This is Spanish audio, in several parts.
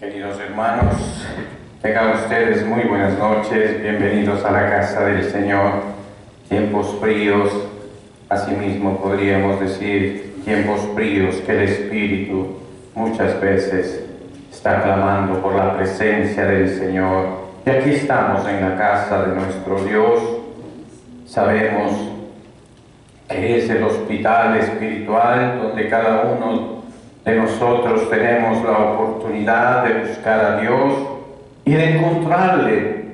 Queridos hermanos, tengan ustedes muy buenas noches, bienvenidos a la casa del Señor. Tiempos fríos, asimismo podríamos decir tiempos fríos que el Espíritu muchas veces está clamando por la presencia del Señor. Y aquí estamos en la casa de nuestro Dios. Sabemos que es el hospital espiritual donde cada uno de nosotros tenemos la oportunidad de buscar a Dios y de encontrarle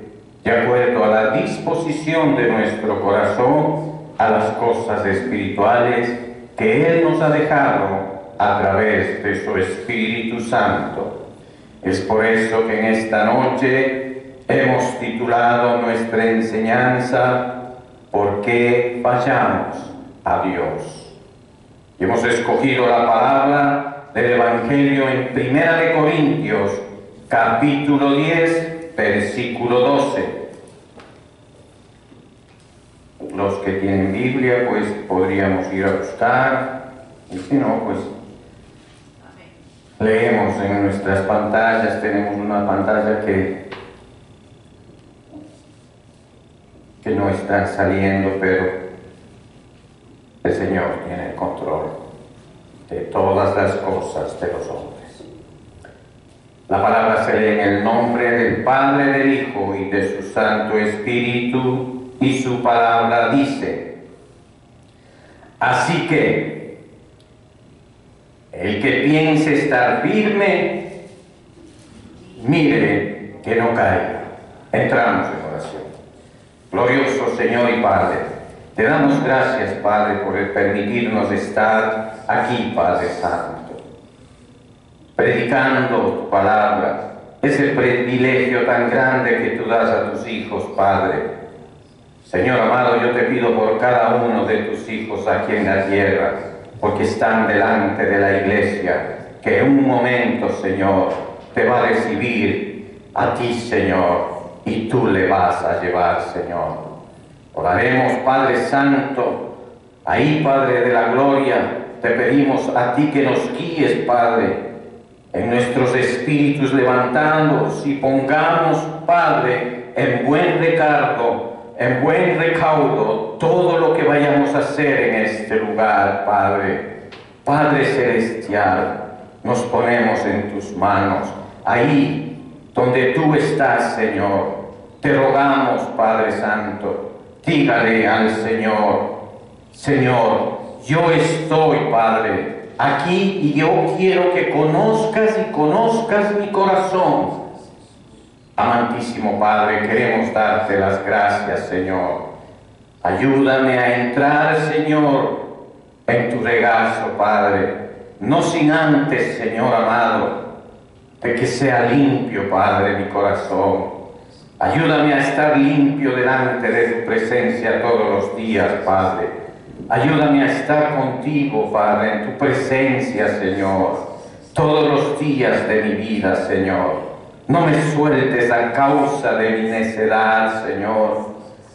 de acuerdo a la disposición de nuestro corazón a las cosas espirituales que Él nos ha dejado a través de su Espíritu Santo. Es por eso que en esta noche hemos titulado nuestra enseñanza ¿Por qué fallamos a Dios? Y hemos escogido la palabra del Evangelio en 1 Corintios, capítulo 10, versículo 12. Los que tienen Biblia, pues podríamos ir a buscar, y si no, pues leemos en nuestras pantallas. Tenemos una pantalla que no está saliendo, pero el Señor tiene el control de todas las cosas de los hombres. La palabra se lee en el nombre del Padre, del Hijo y de su Santo Espíritu, y su palabra dice: así que el que piense estar firme, mire que no caiga. Entramos en oración. Glorioso Señor y Padre, te damos gracias, Padre, por el permitirnos estar aquí, Padre Santo, predicando tu palabra, ese privilegio tan grande que tú das a tus hijos, Padre. Señor amado, yo te pido por cada uno de tus hijos aquí en la tierra, porque están delante de la iglesia, que en un momento, Señor, te va a recibir a ti, Señor, y tú le vas a llevar, Señor. Oraremos, Padre Santo, ahí, Padre de la gloria, te pedimos a ti que nos guíes, Padre, en nuestros espíritus levantándonos y pongamos, Padre, en buen recaudo todo lo que vayamos a hacer en este lugar, Padre. Padre Celestial, nos ponemos en tus manos, ahí donde tú estás, Señor. Te rogamos, Padre Santo, dígale al Señor: Señor, yo estoy, Padre, aquí, y yo quiero que conozcas mi corazón. Amantísimo Padre, queremos darte las gracias, Señor. Ayúdame a entrar, Señor, en tu regazo, Padre, no sin antes, Señor amado, de que sea limpio, Padre, mi corazón. Ayúdame a estar limpio delante de tu presencia todos los días, Padre. Ayúdame a estar contigo, Padre, en tu presencia, Señor, todos los días de mi vida, Señor. No me sueltes a causa de mi necedad, Señor.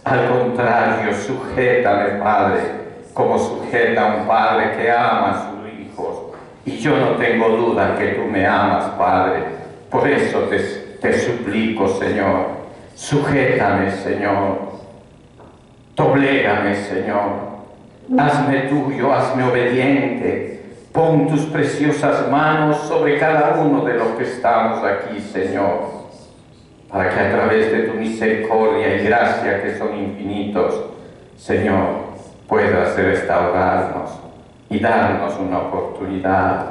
Al contrario, sujétame, Padre, como sujeta a un padre que ama a sus hijos. Y yo no tengo duda que tú me amas, Padre. Por eso te suplico, Señor. Sujétame, Señor. Doblégame, Señor. Hazme tuyo, hazme obediente. Pon tus preciosas manos sobre cada uno de los que estamos aquí, Señor, para que a través de tu misericordia y gracia, que son infinitos, Señor, puedas restaurarnos y darnos una oportunidad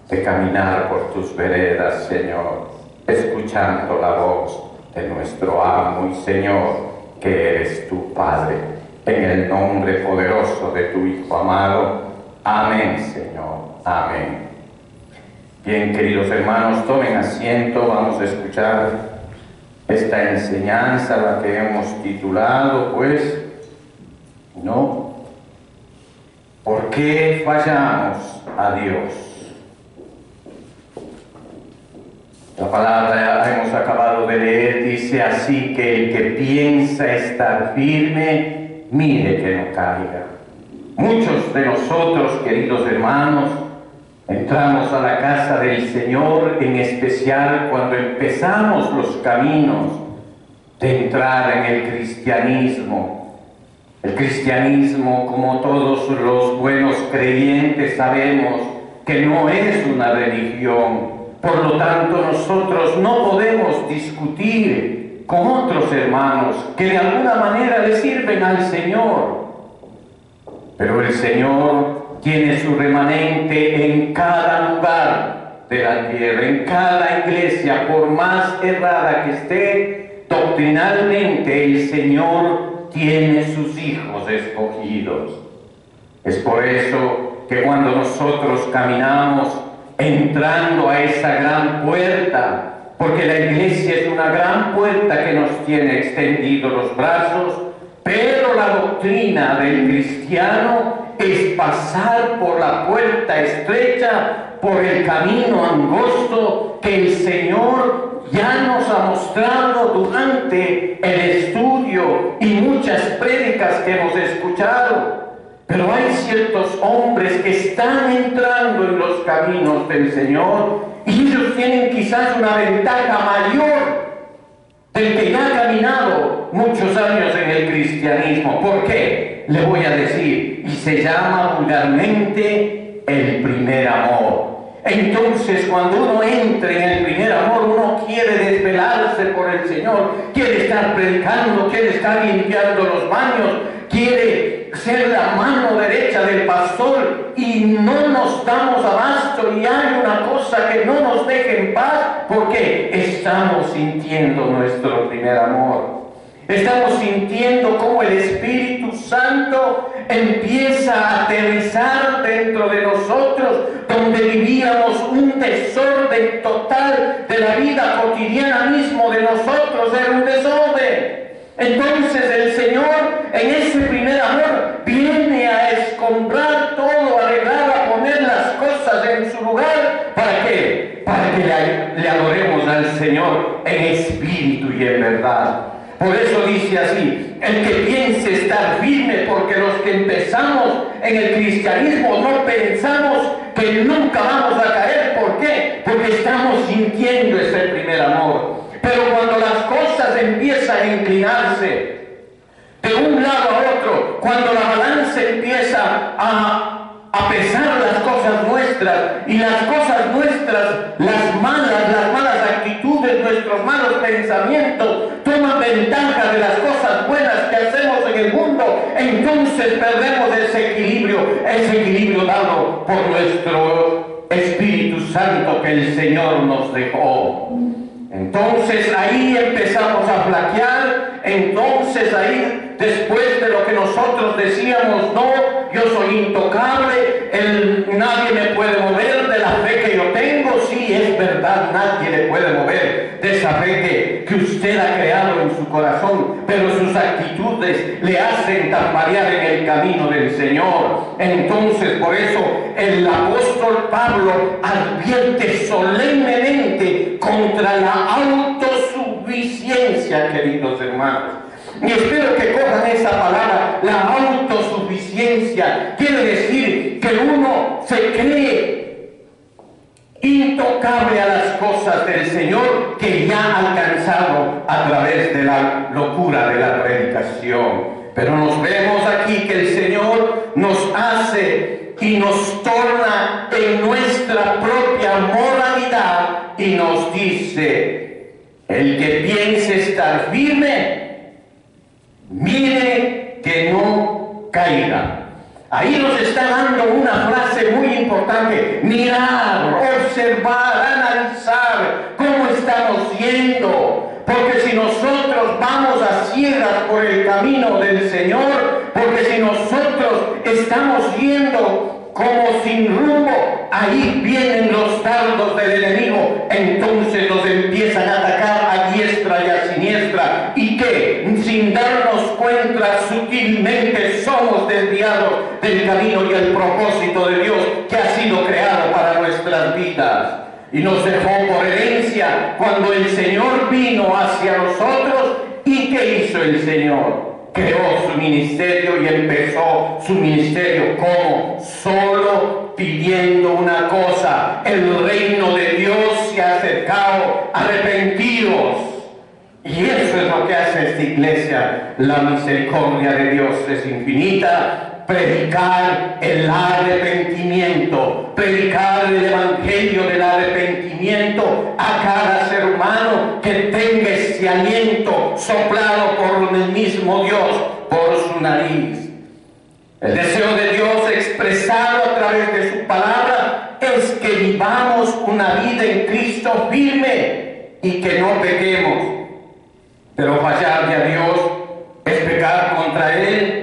de caminar por tus veredas, Señor, escuchando la voz de nuestro amo y Señor, que eres tu Padre, en el nombre poderoso de tu Hijo amado. Amén, Señor. Amén. Bien, queridos hermanos, tomen asiento. Vamos a escuchar esta enseñanza, la que hemos titulado, pues, ¿no? ¿Por qué fallamos a Dios? La palabra hemos acabado de leer, dice así: que el que piensa estar firme, mire que no caiga. Muchos de nosotros, queridos hermanos, Entramos a la casa del Señor, en especial cuando empezamos los caminos de entrar en el cristianismo. El cristianismo, como todos los buenos creyentes sabemos, que no es una religión. Por lo tanto, nosotros no podemos discutir con otros hermanos que de alguna manera le sirven al Señor. Pero el Señor tiene su remanente en cada lugar de la tierra, en cada iglesia, por más errada que esté doctrinalmente, el Señor tiene sus hijos escogidos. Es por eso que cuando nosotros caminamos entrando a esa gran puerta, porque la iglesia es una gran puerta que nos tiene extendidos los brazos, pero la doctrina del cristiano es pasar por la puerta estrecha, por el camino angosto que el Señor ya nos ha mostrado durante el estudio y muchas prédicas que hemos escuchado. Pero hay ciertos hombres que están entrando en los caminos del Señor y ellos tienen quizás una ventaja mayor del que ya ha caminado muchos años en el cristianismo. ¿Por qué? Le voy a decir, y se llama vulgarmente el primer amor. Entonces, cuando uno entra en el primer amor, uno quiere desvelarse por el Señor, quiere estar predicando, quiere estar limpiando los baños, quiere ser la mano derecha del pastor, y no nos damos abasto y hay una cosa que no nos deja en paz porque estamos sintiendo nuestro primer amor. Estamos sintiendo cómo el Espíritu Santo empieza a aterrizar dentro de nosotros, donde vivíamos un desorden total de la vida cotidiana mismo de nosotros, era un desorden. Entonces el Señor en ese primer amor viene a escombrar todo, a arreglar, a poner las cosas en su lugar. ¿Para qué? Para que le adoremos al Señor en espíritu y en verdad. Por eso dice así, el que piense estar firme, porque los que empezamos en el cristianismo no pensamos que nunca vamos a caer. ¿Por qué? Porque estamos sintiendo ese primer amor. Pero cuando las cosas empiezan a inclinarse de un lado a otro, cuando la balanza empieza a pesar las cosas nuestras, y las cosas nuestras, las malas actitudes, nuestros malos pensamientos, toman ventaja de las cosas buenas que hacemos en el mundo, entonces perdemos ese equilibrio dado por nuestro Espíritu Santo que el Señor nos dejó. Entonces ahí empezamos a flaquear. Entonces ahí, después de lo que nosotros decíamos, no, yo soy intocable, nadie me puede mover de la fe que yo tengo. Sí, es verdad, nadie le puede mover de esa fe que usted ha creado en su corazón, pero sus actitudes le hacen tambalear en el camino del Señor. Entonces, por eso el apóstol Pablo advierte solemnemente contra la autosuficiencia, queridos hermanos. Y espero que cojan esa palabra, la autosuficiencia. Quiere decir que uno se cree intocable a las cosas del Señor que ya ha alcanzado a través de la locura de la predicación. Pero nos vemos aquí que el Señor nos hace y nos torna en nuestra propia moralidad y nos dice: el que piense estar firme, mire que no caiga. Ahí nos está dando una frase muy importante: mirar, observar, analizar cómo estamos yendo. Porque si nosotros vamos a ciegas por el camino del Señor, porque si nosotros estamos yendo como sin rumbo, ahí vienen los dardos del enemigo. Entonces nos empiezan a atacar a diestra y a siniestra, y que sin darnos cuenta sutilmente somos desviados del camino y el propósito de Dios que ha sido creado para nuestras vidas. Y nos dejó por herencia cuando el Señor vino hacia nosotros. ¿Y qué hizo el Señor? creó su ministerio y empezó su ministerio como solo pidiendo una cosa: el reino de Dios se ha acercado, arrepentidos. Y eso es lo que hace esta iglesia. La misericordia de Dios es infinita. Predicar el arrepentimiento, predicar el evangelio del arrepentimiento a cada ser humano que tenga ese aliento soplado por el mismo Dios, por su nariz. El deseo de Dios expresado a través de su palabra es que vivamos una vida en Cristo firme y que no pequemos. Pero fallarle a Dios es pecar contra Él.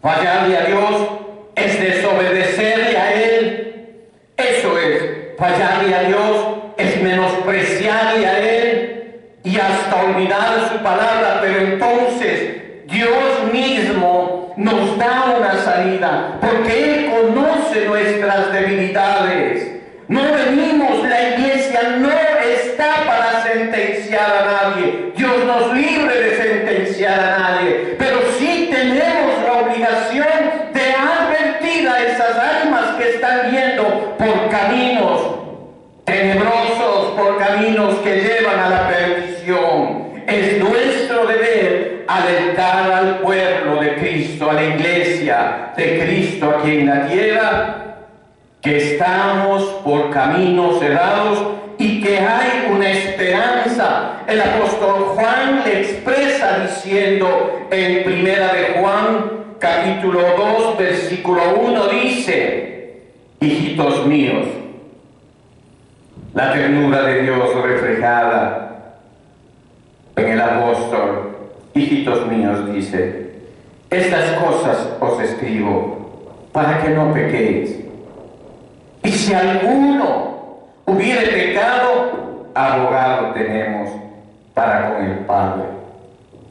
Fallarle a Dios es desobedecerle a Él. Eso es, fallarle a Dios es menospreciarle a Él y hasta olvidar su palabra. Pero entonces Dios mismo nos da una salida, porque Él conoce nuestras debilidades. No venimos, la iglesia no está para sentenciar a nadie. Dios nos libre de sentenciar a nadie, pero sí tenemos la obligación de advertir a esas almas que están yendo por caminos tenebrosos, por caminos que llevan a la perdición. Es nuestro deber alentar al pueblo de Cristo, a la iglesia de Cristo aquí en la tierra, que estamos por caminos cerrados y que hay una esperanza. El apóstol Juan le expresa diciendo en Primera de Juan, capítulo 2, versículo 1, dice: hijitos míos, la ternura de Dios reflejada en el apóstol, hijitos míos, dice: estas cosas os escribo para que no pequéis. Y si alguno hubiere pecado, abogado tenemos para con el Padre,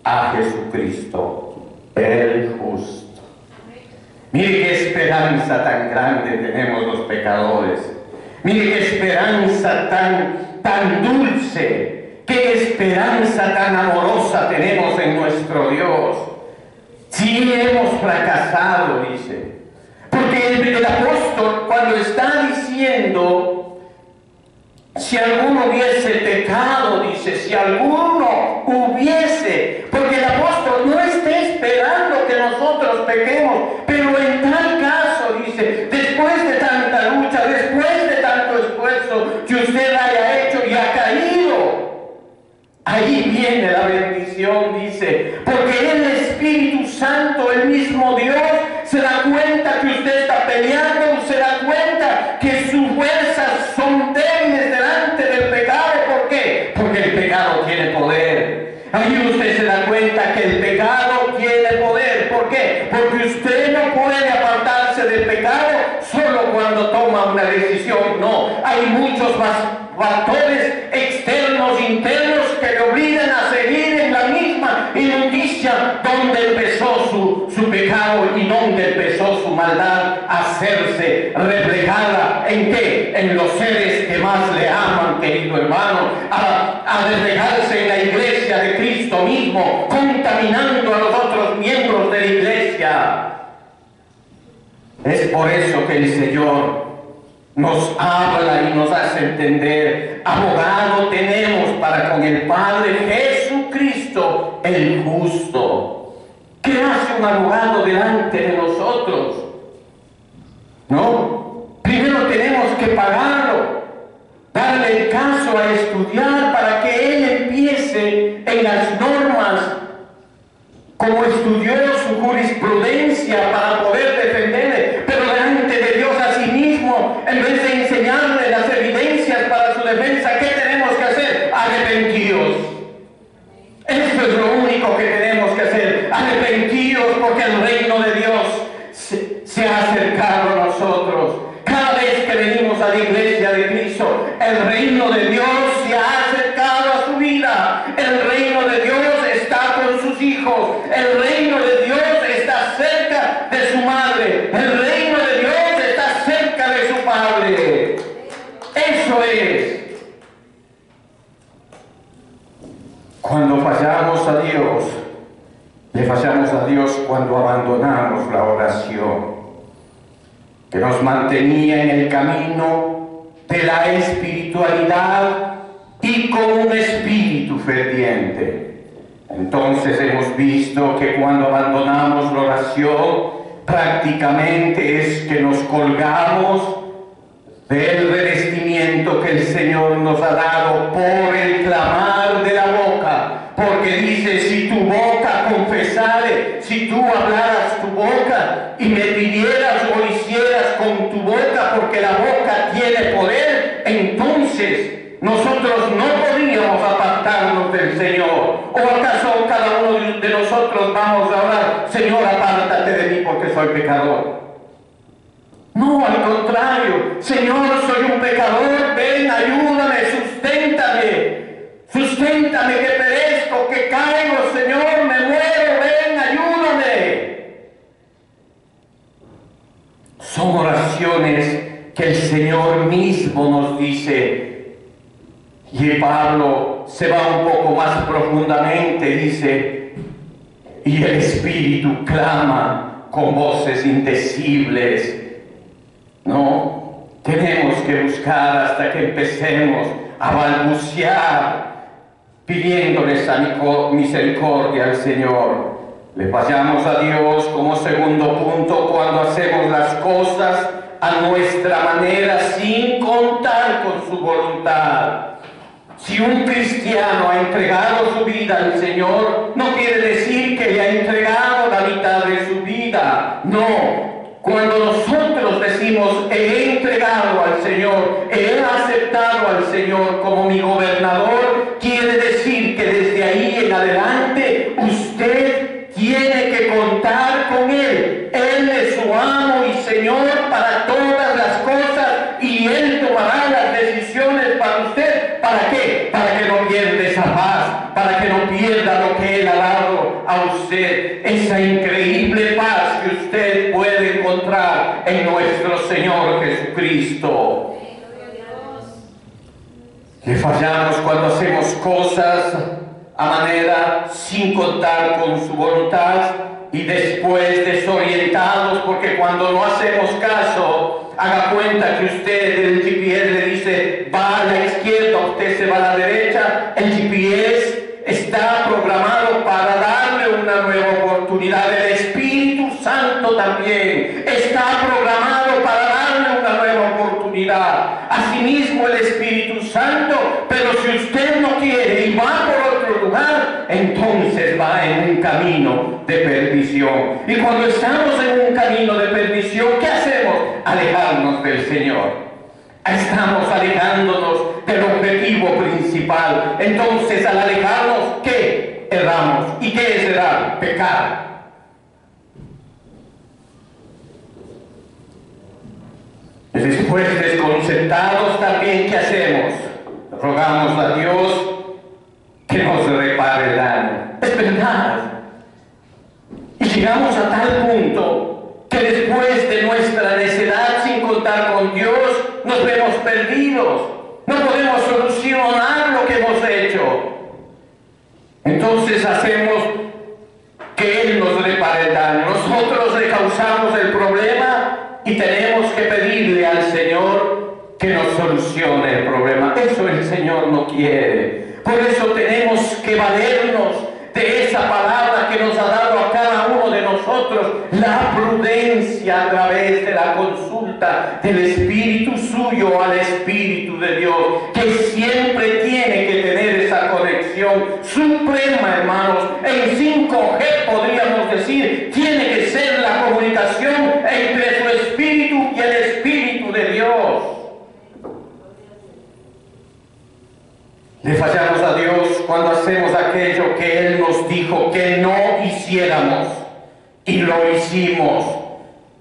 a Jesucristo, el justo. Mire qué esperanza tan grande tenemos los pecadores. Mire qué esperanza tan dulce, qué esperanza tan amorosa tenemos en nuestro Dios. Si hemos fracasado, dice. Porque el apóstol, cuando está diciendo, si alguno hubiese pecado, dice, si alguno hubiese, porque el apóstol no está esperando que nosotros pequemos, pero en tal caso, dice, después de tanta lucha, después de tanto esfuerzo que usted haya hecho y ha caído, ahí viene la bendición, dice, porque el Espíritu Santo, el mismo Dios, se da cuenta que usted está peleando, se da cuenta que sus fuerzas son débiles delante del pecado. ¿Por qué? Porque el pecado tiene poder. Ahí usted se da cuenta que el pecado tiene poder. ¿Por qué? Porque usted no puede apartarse del pecado solo cuando toma una decisión. No, hay muchos factores externos, internos, que le obligan a seguir en la misma inmundicia donde empezó su pecado y donde empezó su maldad a hacerse reflejada. ¿En qué? En los seres que más le aman, querido hermano, a reflejarse en la iglesia de Cristo mismo, contaminando a los otros miembros de la iglesia. Es por eso que el Señor nos habla y nos hace entender: abogado tenemos para con el Padre, Jesucristo el justo. ¿Qué hace un abogado delante de nosotros? ¿No? Primero tenemos que pagarlo, darle el caso a estudiar para que él empiece en las normas, como estudió su jurisprudencia, para poder defenderle, pero delante de Dios a sí mismo, en vez de enseñarle las evidencias para su defensa, ¿qué tenemos que hacer? Arrepentidos. Esto es lo único que tenemos que hacer, arrepentidos, porque el reino de Dios se ha acercado a nosotros. Cada vez que venimos a la iglesia de Cristo, el reino de Dios se ha acercado a su vida. El reino de Dios está con sus hijos. El reino de Dios está cerca de su madre. El reino de Dios está cerca de su padre. Eso es. Cuando fallamos a Dios, Le fallamos a Dios cuando abandonamos la oración, que nos mantenía en el camino de la espiritualidad y con un espíritu ferviente. Entonces hemos visto que cuando abandonamos la oración, prácticamente es que nos colgamos del revestimiento que el Señor nos ha dado por el clamar de la boca, porque dice: si tu boca confesare, si tú hablaras tu boca y me pidieras o hicieras con tu boca, porque la boca tiene poder, entonces nosotros no podríamos apartarnos del Señor. ¿O acaso cada uno de nosotros vamos a orar: Señor, apártate de mí porque soy pecador? No, al contrario: Señor, soy un pecador, ven, ayúdame, susténtame que perezco, que caigo, Señor, me muero, ven, ayúdame. Son oraciones que el Señor mismo nos dice, y Pablo se va un poco más profundamente, dice: y el Espíritu clama con voces indecibles. No, tenemos que buscar hasta que empecemos a balbucear, pidiéndole esa misericordia al Señor. Le fallamos a Dios, como segundo punto, cuando hacemos las cosas a nuestra manera, sin contar con su voluntad. Si un cristiano ha entregado su vida al Señor, no quiere decir que le ha entregado la mitad de su vida. No. Cuando nosotros decimos: he entregado al Señor, he aceptado al Señor como mi gobernador, quiere decir que desde ahí en adelante usted tiene que contar con Él. Él es su amo y Señor para todas las cosas, y Él tomará las decisiones para usted. ¿Para qué? Para que no pierda esa paz, para que no pierda lo que Él ha dado a usted, esa increíble paz que usted puede encontrar en nuestro Señor Jesucristo. Le fallamos cuando hacemos cosas a manera sin contar con su voluntad, y después desorientados, porque cuando no hacemos caso, haga cuenta que usted, el GPS le dice: va a la izquierda, usted se va a la derecha. El GPS está programado para darle una nueva oportunidad. El Espíritu Santo también está programado para darle una nueva oportunidad. Asimismo el Espíritu Santo, pero si usted no quiere y va por otro lugar, entonces va en un camino de perdición. Y cuando estamos en un camino de perdición, ¿qué hacemos? Alejarnos del Señor. Estamos alejándonos del objetivo principal. Entonces, al alejarnos, ¿qué? Erramos. ¿Y qué es errar? Pecar. Después, desconcertados también, ¿qué hacemos? Rogamos a Dios que nos repare el daño. Es verdad. Y llegamos a tal punto que después de nuestra necedad, sin contar con Dios, nos vemos perdidos. No podemos solucionar lo que hemos hecho. Entonces hacemos que Él nos repare el daño. Nosotros le causamos el problema y tenemos que pedirle al Señor que nos solucione el problema. Eso el Señor no quiere. Por eso tenemos que valernos de esa palabra que nos ha dado a cada uno de nosotros, la prudencia a través de la consulta del Espíritu suyo al Espíritu de Dios, que siempre tiene que tener esa conexión suprema, hermanos. En 5G podríamos decir, tiene que ser la comunicación entre su Espíritu y el Espíritu de Dios. Le fallamos a Dios cuando hacemos aquello que Él nos dijo que no hiciéramos, y lo hicimos,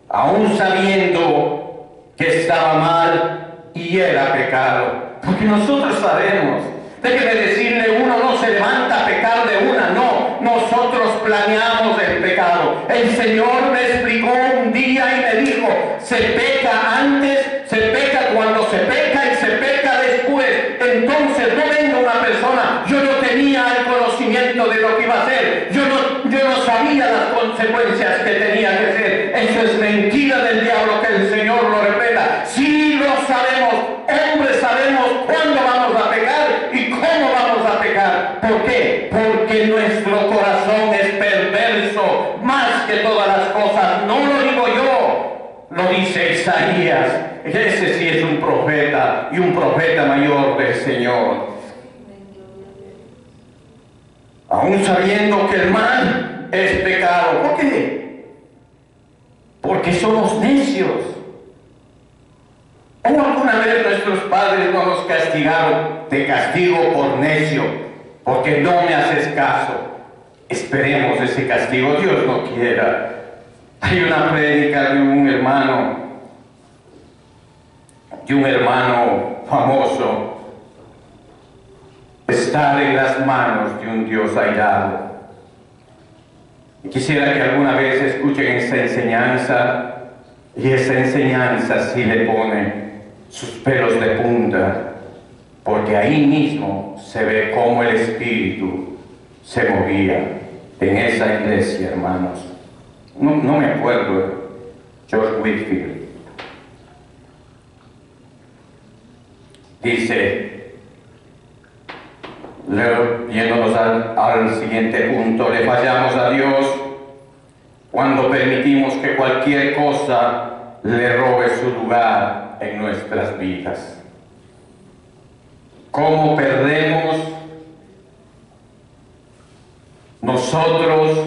aún sabiendo que estaba mal y era pecado. Porque nosotros sabemos, déjeme decirle, uno no se levanta a pecar de una, no, nosotros planeamos el pecado. El Señor me explicó un día y me dijo: se peca antes, se peca cuando se peca y se peca después. Entonces no venga una persona: yo no tenía el conocimiento de lo que iba a hacer, yo no sabía consecuencias que tenía que ser. Eso es mentira del diablo, que el Señor lo reprenda. Sí lo sabemos, hombres, sabemos cuándo vamos a pecar y cómo vamos a pecar. ¿Por qué? Porque nuestro corazón es perverso más que todas las cosas. No lo digo yo, lo dice Isaías. Ese sí es un profeta, y un profeta mayor del Señor. Aún sabiendo que el mal es pecado. ¿Por qué? Porque somos necios. ¿O alguna vez nuestros padres no nos castigaron? Te castigo por necio, porque no me haces caso. Esperemos ese castigo, Dios no quiera. Hay una prédica de un hermano famoso. Estar en las manos de un Dios airado. Y quisiera que alguna vez escuchen esa enseñanza, y esa enseñanza sí le pone sus pelos de punta, porque ahí mismo se ve cómo el Espíritu se movía en esa iglesia, hermanos. No me acuerdo, George Whitefield dice, yéndonos al siguiente punto, le fallamos a Dios cuando permitimos que cualquier cosa le robe su lugar en nuestras vidas. ¿Cómo perdemos nosotros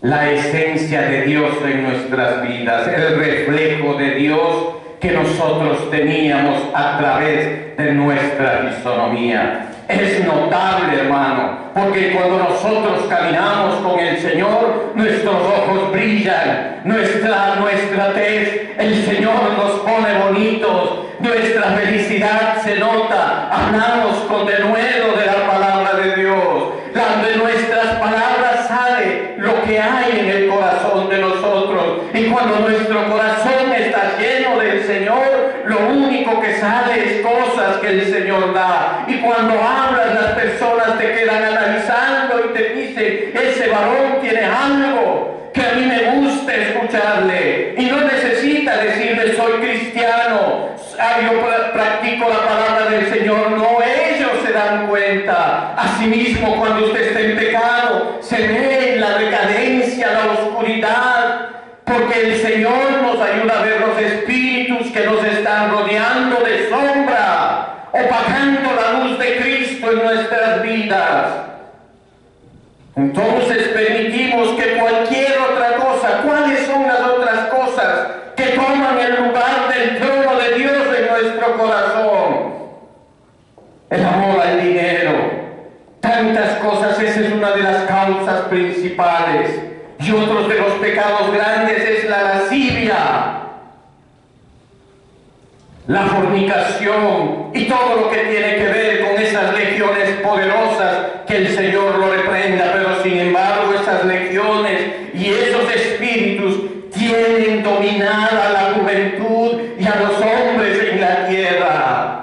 la esencia de Dios en nuestras vidas, el reflejo de Dios que nosotros teníamos a través de nuestra fisonomía? Es notable, hermano, porque cuando nosotros caminamos con el Señor, nuestros ojos brillan, nuestra tez, el Señor nos pone bonitos, nuestra felicidad se nota, hablamos con denuedo de la palabra de Dios, de nuestras palabras sale lo que hay en el corazón de nosotros, y cuando nuestro corazón está lleno del Señor, lo único que sale es cosas que el Señor da. Y cuando hablas, las personas te quedan analizando y te dicen, ese varón tiene algo que a mí me gusta escucharle, y no necesita decirle soy cristiano, yo practico la palabra del Señor. No, ellos se dan cuenta. Asimismo, cuando usted está en pecado, se ve la decadencia, la oscuridad, porque el Señor nos ayuda a ver los espíritus que nos están rodeando de sombra, opacando la luz de Cristo en nuestras vidas. Entonces permitimos que cualquier otra cosa, ¿cuáles son las otras cosas que toman el lugar del trono de Dios en nuestro corazón? El amor al dinero, tantas cosas. Esa es una de las causas principales. Y otros de los pecados grandes es la lascivia, la fornicación y todo lo que tiene que ver con esas legiones poderosas, que el Señor lo reprenda. Pero sin embargo, esas legiones y esos espíritus tienen dominada a la juventud y a los hombres en la tierra.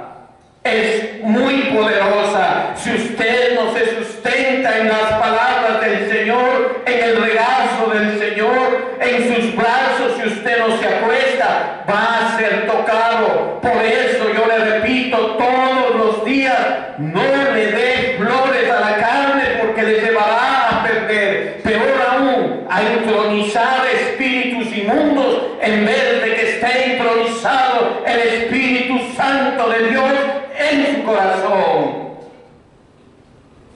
Es muy poderosa. Si usted no se sustenta en las palabras del Señor, en el regazo del Señor, en sus brazos, si usted no se acuesta, va a ser tocado. Por eso yo le repito todos los días, no le dé flores a la carne, porque le llevará a perder. Peor aún, a entronizar espíritus inmundos, en vez de que esté entronizado el Espíritu Santo de Dios en su corazón.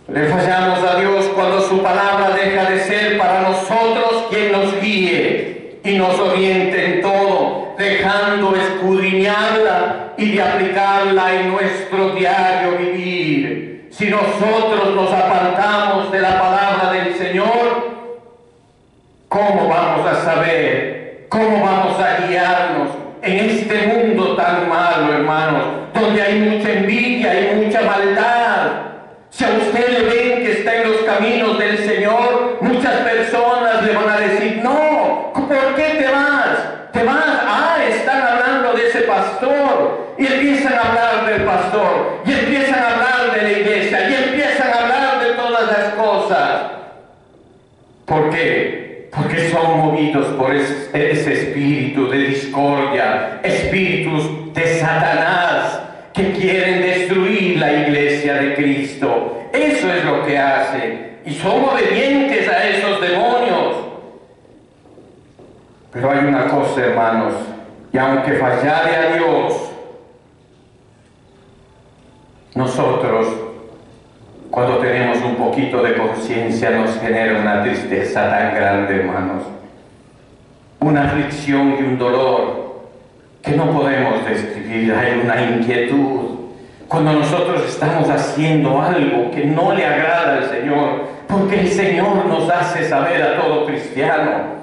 Le fallamos a Dios cuando su palabra deja de ser para nosotros quien nos guíe y nos oriente en todo, dejando escudriñarla y de aplicarla en nuestro diario vivir. Si nosotros nos apartamos de la palabra del Señor, ¿cómo vamos a saber? ¿Cómo vamos a guiarnos en este mundo tan malo, hermanos, donde hay mucha envidia y mucha maldad? Si a usted le ven que está en los caminos del Señor, muchas personas le van a decir, no, ¿por qué te vas? Te vas, están hablando de ese pastor, y empiezan a hablar del pastor, y empiezan a hablar de la iglesia, y empiezan a hablar de todas las cosas. ¿Por qué? poseídos por ese espíritu de discordia, espíritus de Satanás que quieren destruir la iglesia de Cristo. Eso es lo que hace, y son obedientes a esos demonios. Pero hay una cosa, hermanos, y aunque fallare a Dios, nosotros, cuando tenemos un poquito de conciencia, nos genera una tristeza tan grande, hermanos, una aflicción y un dolor que no podemos describir. Hay una inquietud cuando nosotros estamos haciendo algo que no le agrada al Señor, porque el Señor nos hace saber a todo cristiano.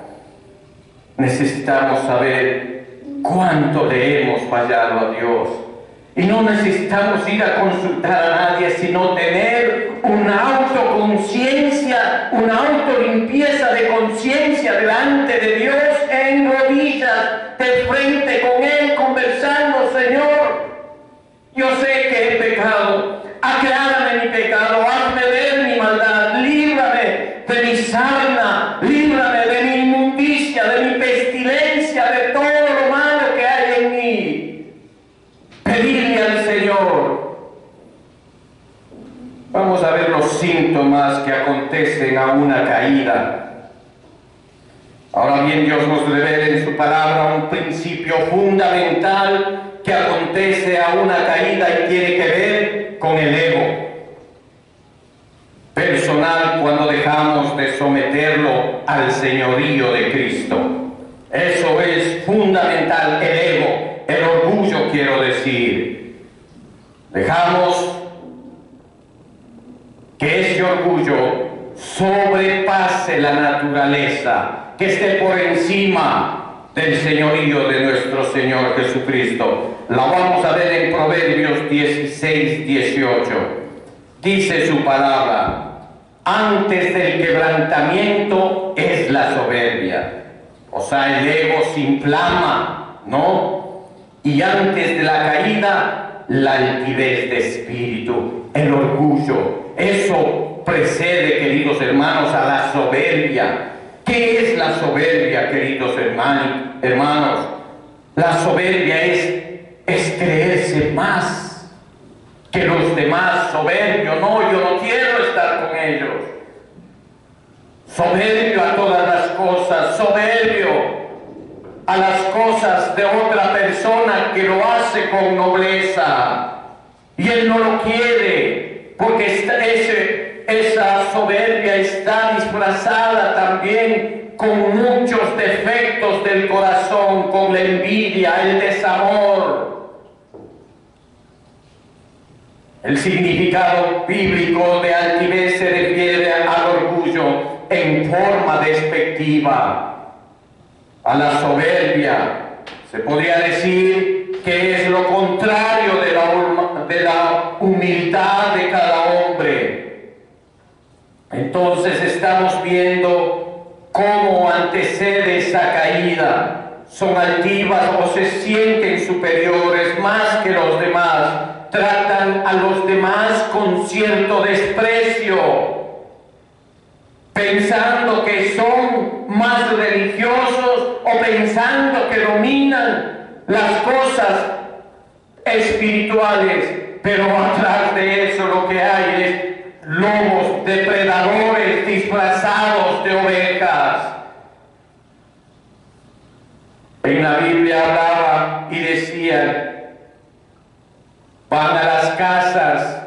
Necesitamos saber cuánto le hemos fallado a Dios. Y no necesitamos ir a consultar a nadie, sino tener una autoconciencia, una autolimpieza de conciencia delante de Dios, en rodillas, de frente con Él, conversando: Señor, yo sé que he pecado, aclárame mi pecado, hazme ver mi maldad, líbrame de mi sarna, líbrame de mi inmundicia, de mi pestilencia, de todo lo malo que hay en mí. Pedirle al Señor. Vamos a ver los síntomas que acontecen a una caída. Ahora bien, Dios nos revela en su palabra un principio fundamental que acontece a una caída y tiene que ver con el ego personal, cuando dejamos de someterlo al señorío de Cristo. Eso es fundamental, el ego, el orgullo, quiero decir. Dejamos que ese orgullo sobrepase la naturaleza, que esté por encima del señorío de nuestro Señor Jesucristo. La vamos a ver en Proverbios 16, 18. Dice su palabra: antes del quebrantamiento es la soberbia. O sea, el ego se inflama, ¿no? Y antes de la caída, la altivez de espíritu, el orgullo. Eso precede, queridos hermanos, a la soberbia. ¿Qué es la soberbia, queridos hermanos? La soberbia es creerse más que los demás. Soberbio: no, yo no quiero estar con ellos. Soberbio a todas las cosas, soberbio a las cosas de otra persona que lo hace con nobleza. Y él no lo quiere, porque esa soberbia está disfrazada también con muchos defectos del corazón, con la envidia, el desamor. El significado bíblico de altivez se refiere al orgullo en forma despectiva, a la soberbia. Se podría decir que es lo contrario de la humildad de cada hombre. Entonces estamos viendo cómo antecede esa caída. Son altivas o se sienten superiores más que los demás. Tratan a los demás con cierto desprecio, pensando que son más religiosos o pensando que dominan las cosas espirituales, pero atrás de eso lo que hay es lobos, depredadores disfrazados de ovejas. En la Biblia hablaba y decía: van a las casas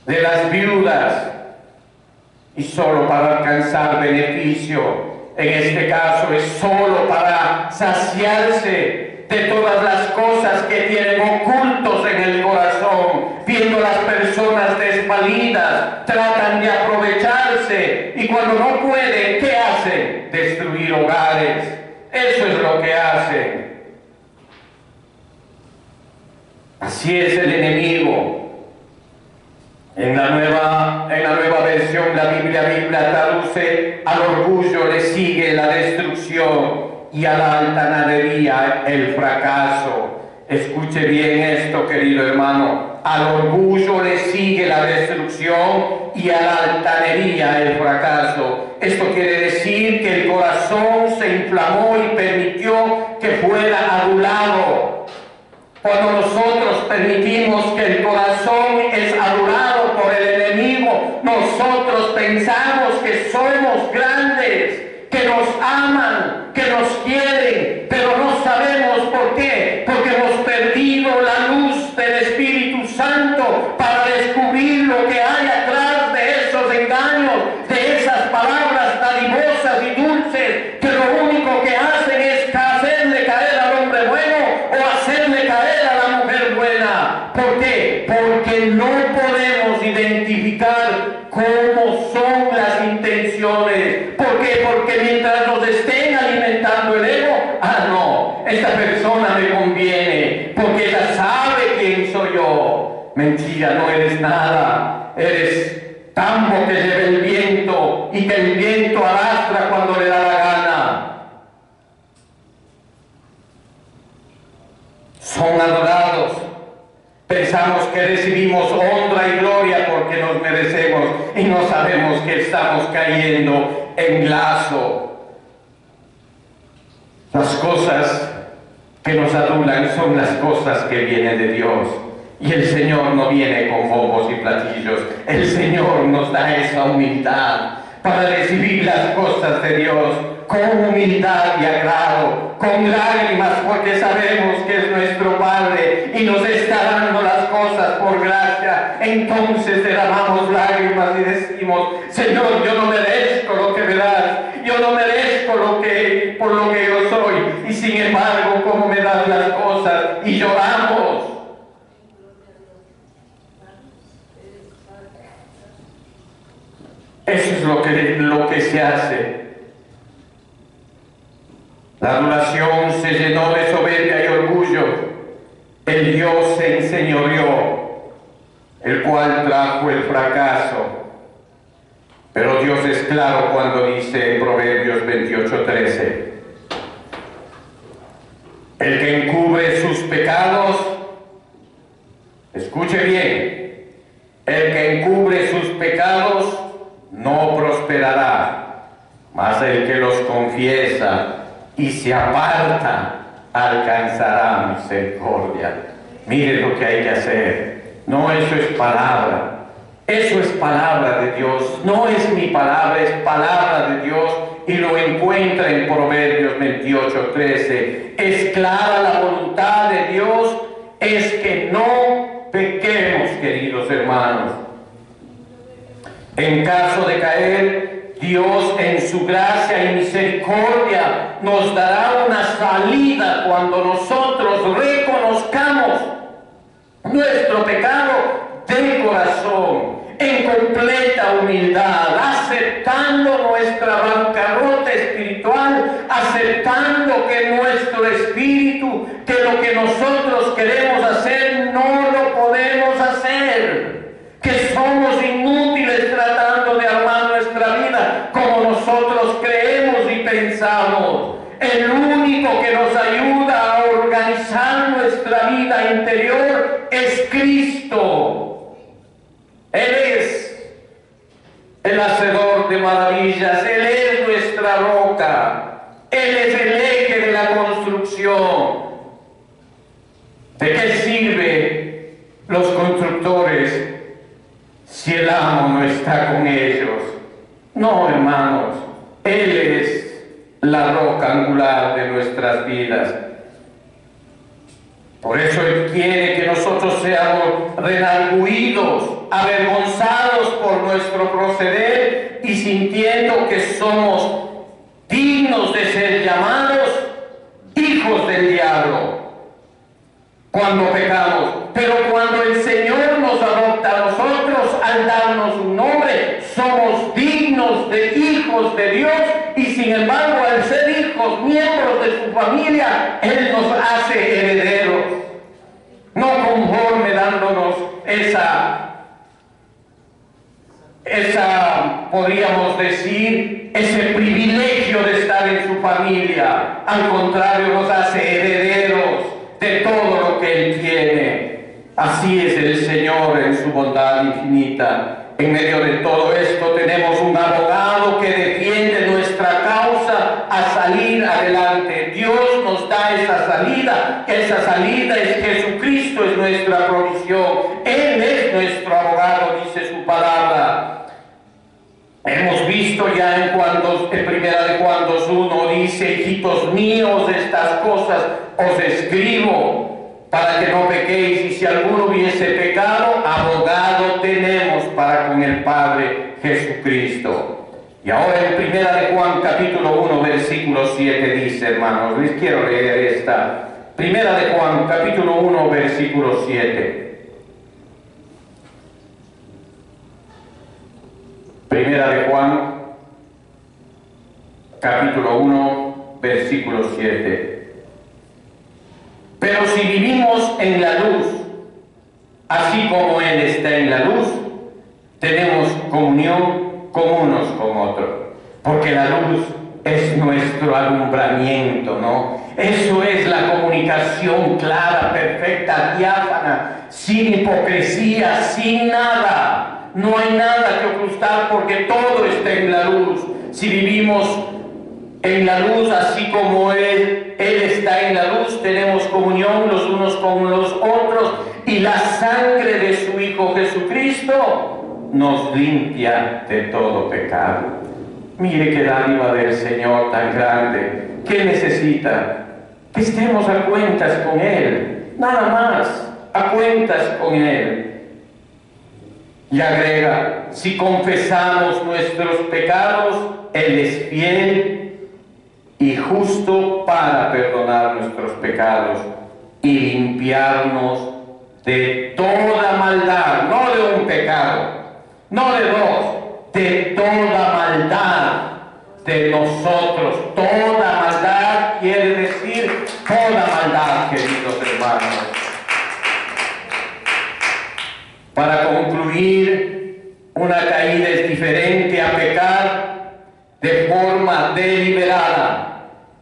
de las viudas y solo para alcanzar beneficio. En este caso es solo para saciarse de todas las cosas que tienen ocultos en el corazón. Viendo las personas desvalidas, tratan de aprovecharse, y cuando no pueden, ¿qué hacen? Destruir hogares. Eso es lo que hacen. Así es el enemigo. En la nueva versión, la Biblia traduce: al orgullo le sigue la destrucción y a la altanería el fracaso. Escuche bien esto, querido hermano. Al orgullo le sigue la destrucción y a la altanería el fracaso. Esto quiere decir que el corazón se inflamó y permitió que fuera adulado. Cuando nosotros permitimos que el corazón es adulado por el enemigo, nosotros pensamos que somos grandes, que nos aman, que nos quieren, pero no sabemos por qué, porque hemos perdido la luz del Espíritu Santo para descubrir lo que hay atrás de esos engaños, de esas palabras dadivosas y dulces, que lo único que hacen es hacerle caer al hombre bueno o hacerle caer a la mujer buena. ¿Por qué? Porque no podemos identificar cómo son las intenciones. ¿Por qué? Porque mientras nos estén alimentando el ego, no, esta persona me conviene, porque ella sabe quién soy yo. Mentira, no eres nada. Eres tambo que lleva el viento y que el viento arrastra cuando le da la gana. Son adorados. Pensamos que recibimos honra y gloria porque nos merecemos y no sabemos que estamos cayendo en lazo. Las cosas que nos adulan son las cosas que vienen de Dios. Y el Señor no viene con bombos y platillos. El Señor nos da esa humildad para recibir las cosas de Dios con humildad y agrado, con lágrimas, porque sabemos que es nuestro Padre y nos está dando las cosas por gracia. Entonces derramamos lágrimas y decimos: Señor, yo no merezco lo que me das, yo no merezco por lo que yo soy, y sin embargo, ¿cómo me das las cosas? Y lloramos. Eso es lo que se hace. La adulación se llenó de soberbia y orgullo. El Dios se enseñoreó, el cual trajo el fracaso. Pero Dios es claro cuando dice en Proverbios 28:13: el que encubre sus pecados, escuche bien, el que encubre sus pecados no prosperará, mas el que los confiesa y se aparta alcanzará misericordia. Mire lo que hay que hacer. No, eso es palabra. Eso es palabra de Dios. No es mi palabra, es palabra de Dios. Y lo encuentra en Proverbios 28:13. Es clara la voluntad de Dios, es que no pequemos, queridos hermanos. En caso de caer, Dios en su gracia y misericordia nos dará una salida cuando nosotros reconozcamos nuestro pecado de corazón, en completa humildad, aceptando nuestra bancarrota espiritual, aceptando que nuestro espíritu, que lo que nosotros queremos hacer no lo podemos hacer, que somos inútiles tratando de armar nuestra vida como nosotros creemos y pensamos. El único que nos ayuda a organizar nuestra vida interior es Cristo. Él es el hacedor de maravillas, Él es nuestra roca, Él es el eje de la construcción. ¿De qué sirve los constructores si el amo no está con ellos? No, hermanos, Él es la roca angular de nuestras vidas. Por eso Él quiere que nosotros seamos redargüidos, avergonzados por nuestro proceder y sintiendo que somos dignos de ser llamados hijos del diablo cuando pecamos. Pero cuando el Señor nos adopta a nosotros al darnos un nombre, somos dignos de hijos de Dios, y sin embargo, al ser hijos, miembros de su familia, Él nos hace herederos, no conforme dándonos podríamos decir, ese privilegio de estar en su familia. Al contrario, nos hace herederos de todo lo que Él tiene. Así es el Señor en su bondad infinita. En medio de todo esto tenemos un abogado que defiende nuestra causa a salir adelante. Dios nos da esa salida. Esa salida es Jesucristo, es nuestra provisión. Él es nuestro abogado, dice su palabra. Hemos visto ya en primera de Juan 2:1 dice: hijitos míos, estas cosas os escribo para que no pequéis, y si alguno hubiese pecado, abogado tenemos para con el Padre, Jesucristo. Y ahora en primera de Juan capítulo 1 versículo 7 dice, hermanos, les quiero leer esta. Primera de Juan capítulo 1 versículo 7. Primera de Juan capítulo 1 versículo 7. Pero si vivimos en la luz, así como Él está en la luz, tenemos comunión con unos con otros. Porque la luz es nuestro alumbramiento, ¿no? Eso es la comunicación clara, perfecta, diáfana, sin hipocresía, sin nada. No hay nada que ocultar porque todo está en la luz. Si vivimos en la luz, así como Él está en la luz, tenemos comunión los unos con los otros, y la sangre de su Hijo Jesucristo nos limpia de todo pecado. Mire qué dádiva del Señor tan grande. ¿Qué necesita? Que estemos a cuentas con Él, nada más, a cuentas con Él. Y agrega: si confesamos nuestros pecados, Él es fiel y justo para perdonar nuestros pecados y limpiarnos de toda maldad, no de un pecado, no de dos, de toda maldad de nosotros. Toda maldad quiere decir toda maldad, queridos hermanos. Para concluir, una caída es diferente a pecar de forma deliberada.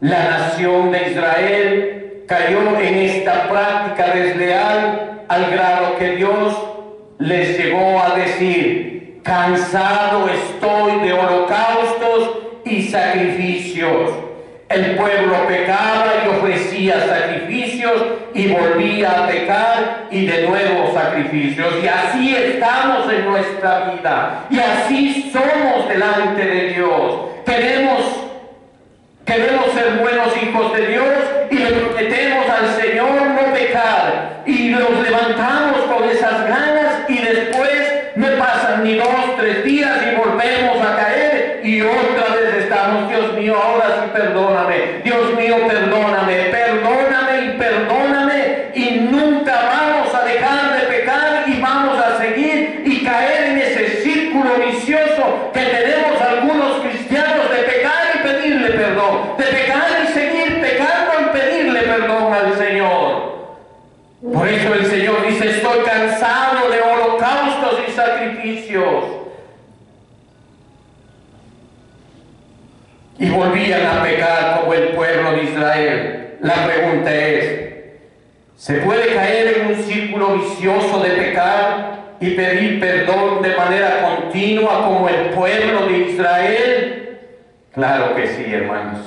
La nación de Israel cayó en esta práctica desleal al grado que Dios les llegó a decir: cansado estoy de holocaustos y sacrificios. El pueblo pecaba y ofrecía sacrificios y volvía a pecar y de nuevo sacrificios. Y así estamos en nuestra vida y así somos delante de Dios. Queremos ser buenos hijos de Dios y le prometemos al Señor no pecar, y nos levantamos con esas ganas y después no pasan ni 2, 3 días y volvemos a caer y otra vez estamos: Dios mío, ahora sí perdóname, Dios mío, perdóname, perdóname y perdóname, y nunca vamos a dejar de pecar y vamos a seguir y caer en ese círculo vicioso que tenemos algunos cristianos de pecar y pedirle perdón, de pecar y seguir pecando y pedirle perdón al Señor. Por eso el Señor dice: estoy cansado de holocaustos y sacrificios. Y volvían a pecar como el pueblo de Israel. La pregunta es: ¿se puede caer en un círculo vicioso de pecar y pedir perdón de manera continua como el pueblo de Israel? Claro que sí, hermanos.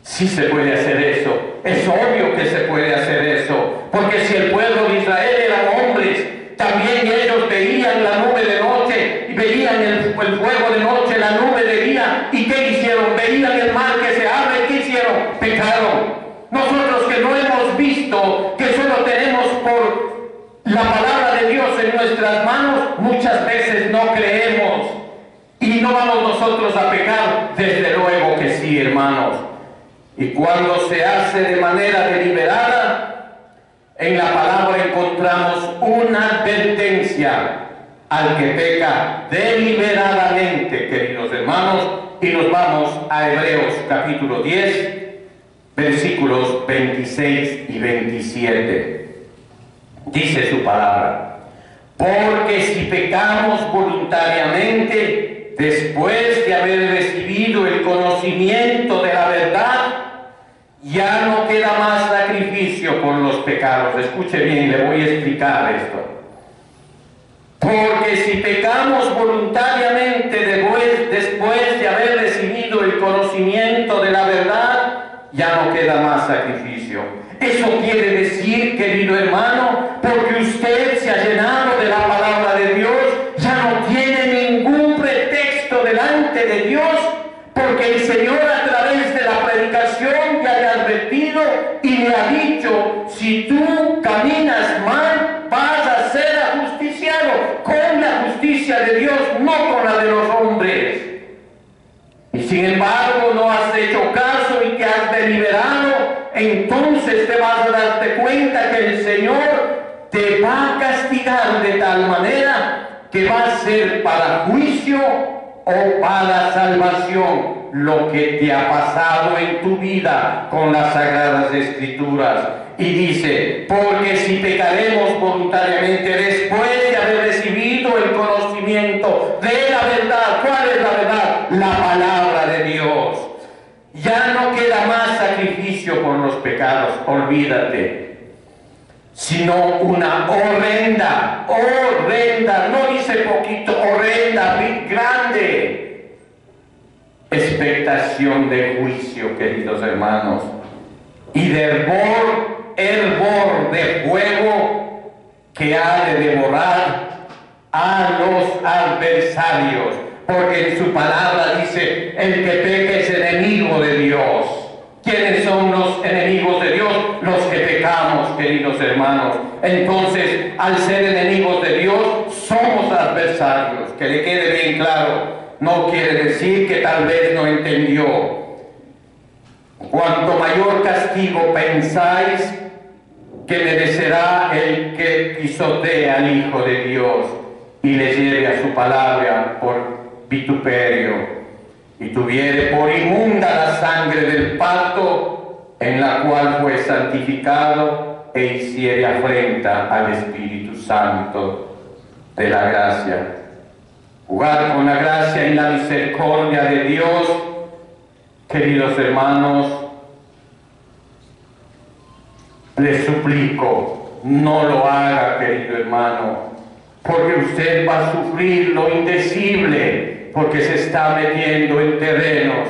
Sí se puede hacer eso. Es obvio que se puede hacer eso. Porque si el pueblo de Israel eran hombres, también ellos veían la nube de noche y veían el fuego de noche, la nube de día. ¿Y qué hicieron? Veían el mar que se abre. ¿Qué hicieron? Pecaron. Nosotros que no hemos visto, que solo tenemos por la palabra de Dios en nuestras manos, muchas veces no creemos. Y no vamos nosotros a pecar. Desde luego que sí, hermanos. Y cuando se hace de manera deliberada, en la palabra encontramos una advertencia al que peca deliberadamente, queridos hermanos. Y nos vamos a Hebreos capítulo 10, versículos 26 y 27. Dice su palabra: porque si pecamos voluntariamente, después de haber recibido el conocimiento de la verdad, ya no queda más sacrificio por los pecados. Escuche bien, le voy a explicar esto. Porque si pecamos voluntariamente después de haber recibido el conocimiento de la verdad, ya no queda más sacrificio. Eso quiere decir, querido hermano, porque usted se ha llenado de la palabra de Dios, ya no tiene ningún pretexto delante de Dios, porque el Señor a través de la predicación le ha advertido y le ha dicho: si tú caminas mal, vas a ser ajusticiado con la justicia de Dios, no con la de los hombres. Y sin embargo no has hecho caso y te has deliberado, entonces te vas a darte cuenta que el Señor te va a castigar de tal manera que va a ser para juicio o para salvación lo que te ha pasado en tu vida con las Sagradas Escrituras. Y dice: porque si pecaremos voluntariamente después de haber recibido el conocimiento de la verdad. ¿Cuál es la verdad? La palabra de Dios. Ya no queda más sacrificio por los pecados, olvídate, sino una horrenda, no dice poquito, horrenda, grande expectación de juicio, queridos hermanos, y de hervor de fuego que ha de devorar a los adversarios, porque en su palabra dice: el que peca es enemigo de Dios. ¿Quiénes son los enemigos de Dios? Los que pecamos, queridos hermanos. Entonces, al ser enemigos de Dios, somos adversarios. Que le quede bien claro. No quiere decir que tal vez no entendió. Cuanto mayor castigo pensáis que merecerá el que pisotea al Hijo de Dios y le lleve a su palabra por vituperio, y tuviere por inmunda la sangre del pacto en la cual fue santificado, e hiciere afrenta al Espíritu Santo de la gracia. Jugar con la gracia y la misericordia de Dios, queridos hermanos, les suplico, no lo haga, querido hermano, porque usted va a sufrir lo indecible, porque se está metiendo en terrenos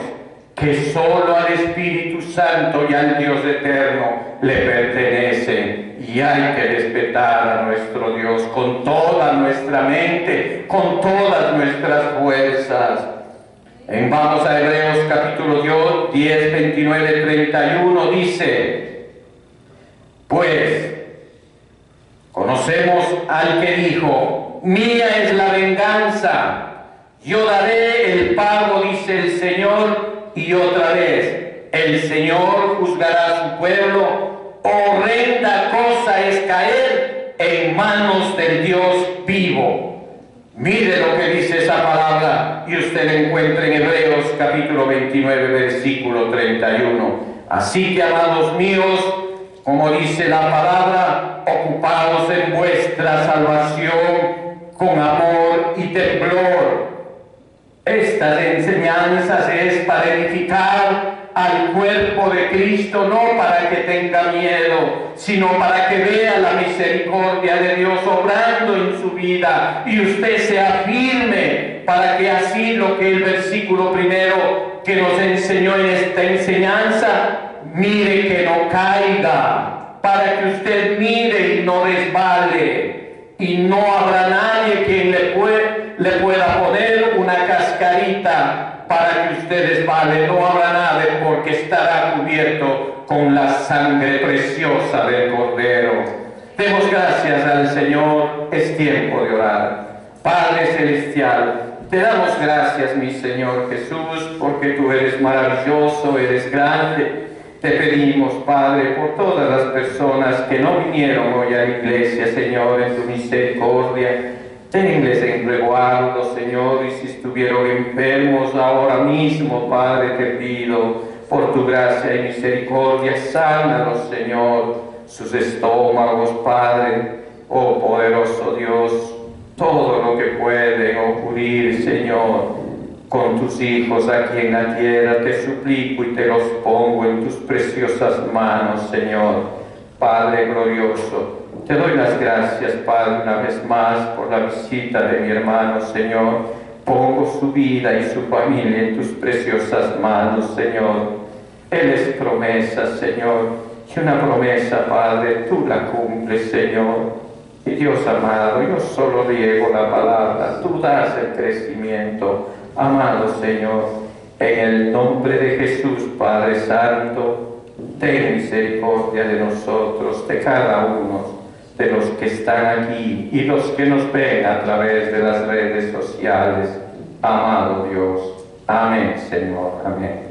que solo al Espíritu Santo y al Dios eterno le pertenecen. Y hay que respetar a nuestro Dios con toda nuestra mente, con todas nuestras fuerzas. Vamos a Hebreos capítulo 10, 29, 31, dice: pues conocemos al que dijo: mía es la venganza, yo daré el pago, dice el Señor. Y otra vez, el Señor juzgará a su pueblo. Horrenda cosa es caer en manos del Dios vivo. Mire lo que dice esa palabra, y usted la encuentra en Hebreos capítulo 29, versículo 31. Así que, amados míos, como dice la palabra, ocupados en vuestra salvación con amor y temblor. Estas enseñanzas es para edificar al cuerpo de Cristo, no para que tenga miedo, sino para que vea la misericordia de Dios obrando en su vida y usted sea firme, para que así lo que el versículo primero que nos enseñó en esta enseñanza, mire que no caiga, para que usted mire y no resbale, y no habrá nadie quien le pueda poner una cascarita para que usted resbale. No habrá nadie, porque estará cubierto con la sangre preciosa del Cordero. Demos gracias al Señor, es tiempo de orar. Padre Celestial, te damos gracias, mi Señor Jesús, porque tú eres maravilloso, eres grande. Te pedimos, Padre, por todas las personas que no vinieron hoy a la iglesia, Señor, en tu misericordia, tenles en resguardo, Señor, y si estuvieron enfermos ahora mismo, Padre, te pido, por tu gracia y misericordia, sánalos, Señor, sus estómagos, Padre, oh poderoso Dios, todo lo que puede ocurrir, Señor, con tus hijos aquí en la tierra, te suplico y te los pongo en tus preciosas manos, Señor. Padre glorioso. Te doy las gracias, Padre, una vez más por la visita de mi hermano, Señor. Pongo su vida y su familia en tus preciosas manos, Señor. Él es promesa, Señor, y una promesa, Padre, tú la cumples, Señor. Y Dios amado, yo solo riego la palabra, tú das el crecimiento, amado Señor. En el nombre de Jesús, Padre Santo, ten misericordia de nosotros, de cada uno de los que están aquí y los que nos ven a través de las redes sociales. Amado Dios. Amén, Señor. Amén.